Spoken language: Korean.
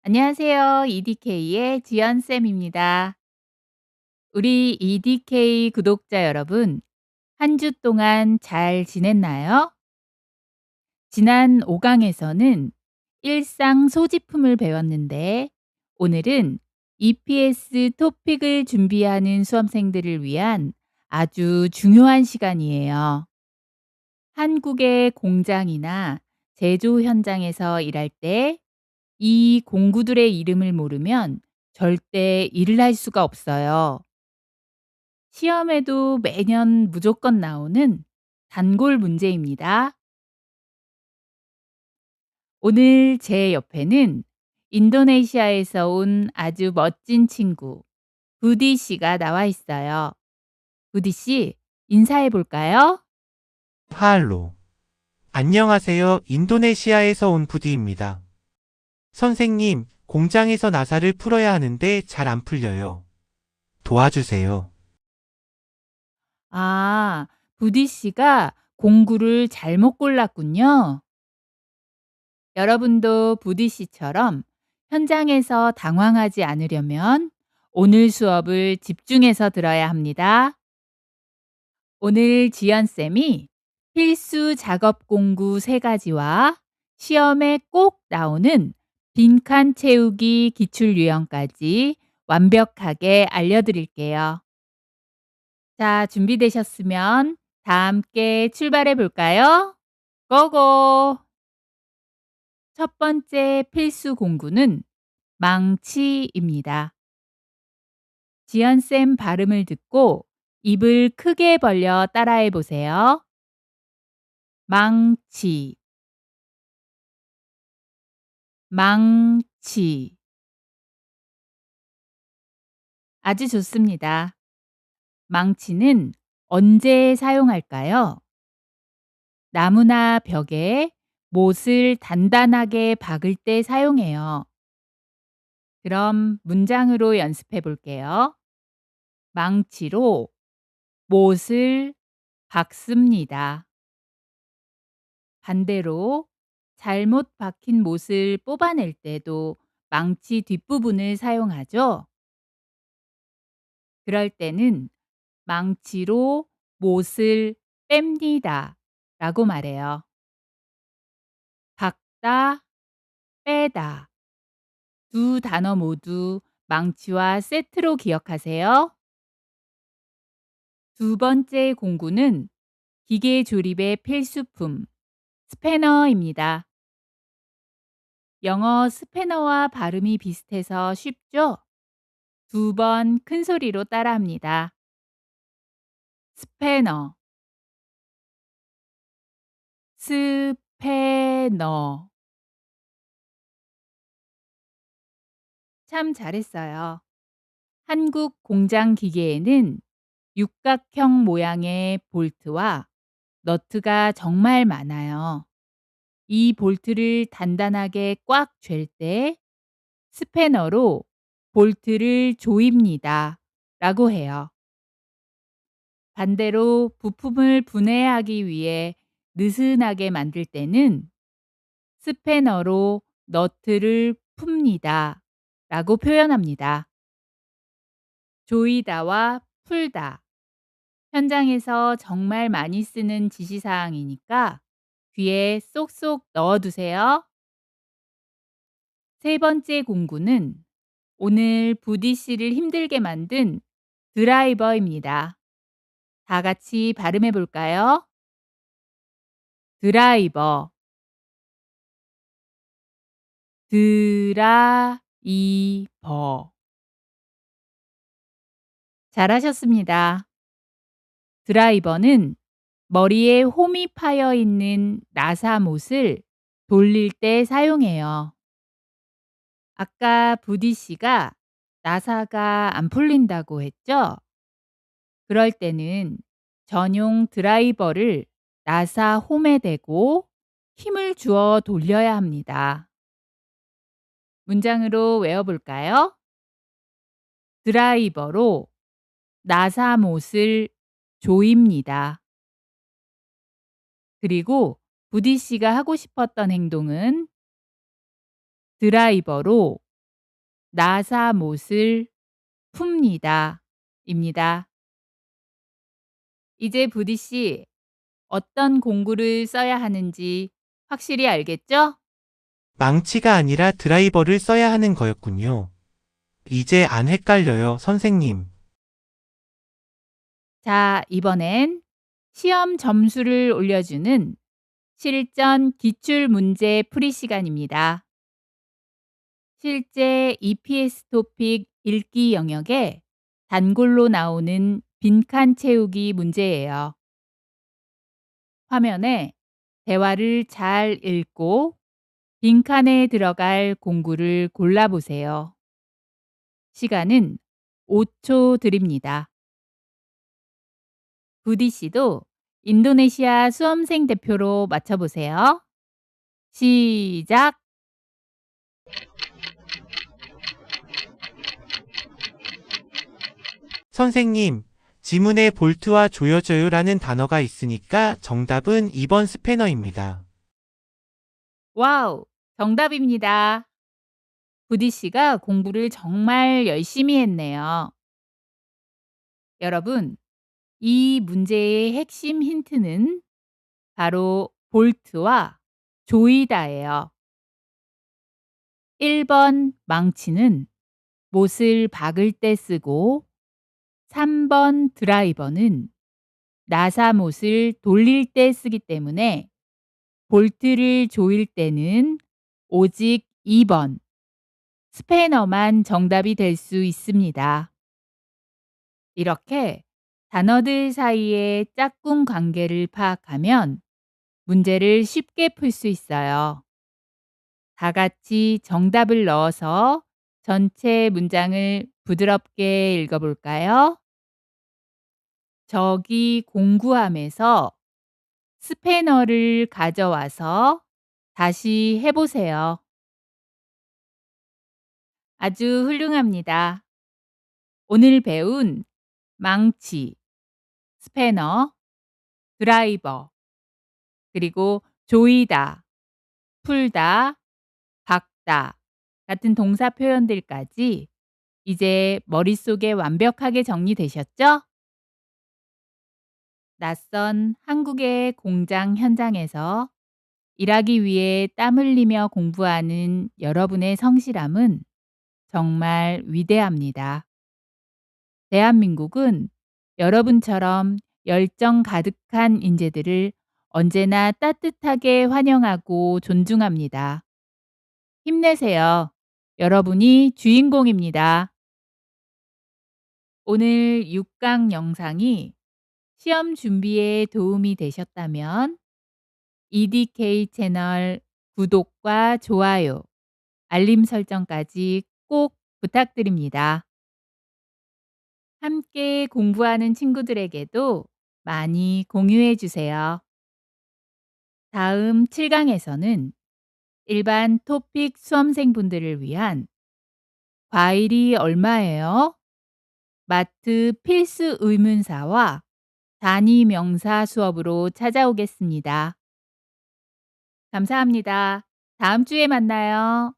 안녕하세요. EDK의 지연쌤입니다. 우리 EDK 구독자 여러분, 한 주 동안 잘 지냈나요? 지난 5강에서는 일상 소지품을 배웠는데, 오늘은 EPS 토픽을 준비하는 수험생들을 위한 아주 중요한 시간이에요. 한국의 공장이나 제조 현장에서 일할 때 이 공구들의 이름을 모르면 절대 일을 할 수가 없어요. 시험에도 매년 무조건 나오는 단골 문제입니다. 오늘 제 옆에는 인도네시아에서 온 아주 멋진 친구, 부디 씨가 나와 있어요. 부디 씨, 인사해 볼까요? 할로. 안녕하세요. 인도네시아에서 온 부디입니다. 선생님, 공장에서 나사를 풀어야 하는데 잘 안 풀려요. 도와주세요. 아, 부디 씨가 공구를 잘못 골랐군요. 여러분도 부디 씨처럼 현장에서 당황하지 않으려면 오늘 수업을 집중해서 들어야 합니다. 오늘 지연쌤이 필수 작업 공구 3가지와 시험에 꼭 나오는 빈칸 채우기 기출 유형까지 완벽하게 알려드릴게요. 자, 준비되셨으면 다 함께 출발해 볼까요? 고고! 첫 번째 필수 공구는 망치입니다. 지연쌤 발음을 듣고 입을 크게 벌려 따라해 보세요. 망치, 망치. 아주 좋습니다. 망치는 언제 사용할까요? 나무나 벽에 못을 단단하게 박을 때 사용해요. 그럼 문장으로 연습해 볼게요. 망치로 못을 박습니다. 반대로 잘못 박힌 못을 뽑아낼 때도 망치 뒷부분을 사용하죠. 그럴 때는 망치로 못을 뺍니다 라고 말해요. 박다, 빼다. 두 단어 모두 망치와 세트로 기억하세요. 두 번째 공구는 기계 조립의 필수품, 스패너입니다. 영어 스패너와 발음이 비슷해서 쉽죠? 2번 큰 소리로 따라합니다. 스패너, 스패너. 참 잘했어요. 한국 공장 기계에는 육각형 모양의 볼트와 너트가 정말 많아요. 이 볼트를 단단하게 꽉 쥘 때 스패너로 볼트를 조입니다 라고 해요. 반대로 부품을 분해하기 위해 느슨하게 만들 때는 스패너로 너트를 풉니다 라고 표현합니다. 조이다와 풀다. 현장에서 정말 많이 쓰는 지시사항이니까 귀에 쏙쏙 넣어두세요. 세 번째 공구는 오늘 부디 씨를 힘들게 만든 드라이버입니다. 다 같이 발음해 볼까요? 드라이버, 드라이버. 잘하셨습니다. 드라이버는 머리에 홈이 파여 있는 나사못을 돌릴 때 사용해요. 아까 부디 씨가 나사가 안 풀린다고 했죠? 그럴 때는 전용 드라이버를 나사 홈에 대고 힘을 주어 돌려야 합니다. 문장으로 외워볼까요? 드라이버로 나사못을 조입니다. 그리고 부디 씨가 하고 싶었던 행동은 드라이버로 나사못을 풉니다. 입니다. 이제 부디 씨, 어떤 공구를 써야 하는지 확실히 알겠죠? 망치가 아니라 드라이버를 써야 하는 거였군요. 이제 안 헷갈려요, 선생님. 자, 이번엔 시험 점수를 올려주는 실전 기출 문제 풀이 시간입니다. 실제 EPS 토픽 읽기 영역에 단골로 나오는 빈칸 채우기 문제예요. 화면에 대화를 잘 읽고 빈칸에 들어갈 공구를 골라보세요. 시간은 5초 드립니다. 부디 씨도 인도네시아 수험생 대표로 맞춰보세요. 시작! 선생님, 지문에 볼트와 조여져요라는 단어가 있으니까 정답은 2번 스패너입니다. 와우! 정답입니다. 부디 씨가 공부를 정말 열심히 했네요. 여러분, 이 문제의 핵심 힌트는 바로 볼트와 조이다예요. 1번 망치는 못을 박을 때 쓰고 3번 드라이버는 나사못을 돌릴 때 쓰기 때문에 볼트를 조일 때는 오직 2번 스패너만 정답이 될 수 있습니다. 이렇게 단어들 사이의 짝꿍 관계를 파악하면 문제를 쉽게 풀 수 있어요. 다 같이 정답을 넣어서 전체 문장을 부드럽게 읽어볼까요? 저기 공구함에서 스패너를 가져와서 다시 해보세요. 아주 훌륭합니다. 오늘 배운 망치, 스패너, 드라이버, 그리고 조이다, 풀다, 박다 같은 동사 표현들까지 이제 머릿속에 완벽하게 정리되셨죠? 낯선 한국의 공장 현장에서 일하기 위해 땀 흘리며 공부하는 여러분의 성실함은 정말 위대합니다. 대한민국은 여러분처럼 열정 가득한 인재들을 언제나 따뜻하게 환영하고 존중합니다. 힘내세요. 여러분이 주인공입니다. 오늘 6강 영상이 시험 준비에 도움이 되셨다면 EDK 채널 구독과 좋아요, 알림 설정까지 꼭 부탁드립니다. 함께 공부하는 친구들에게도 많이 공유해 주세요. 다음 7강에서는 일반 토픽 수험생분들을 위한 과일이 얼마예요? 마트 필수 의문사와 단위 명사 수업으로 찾아오겠습니다. 감사합니다. 다음 주에 만나요.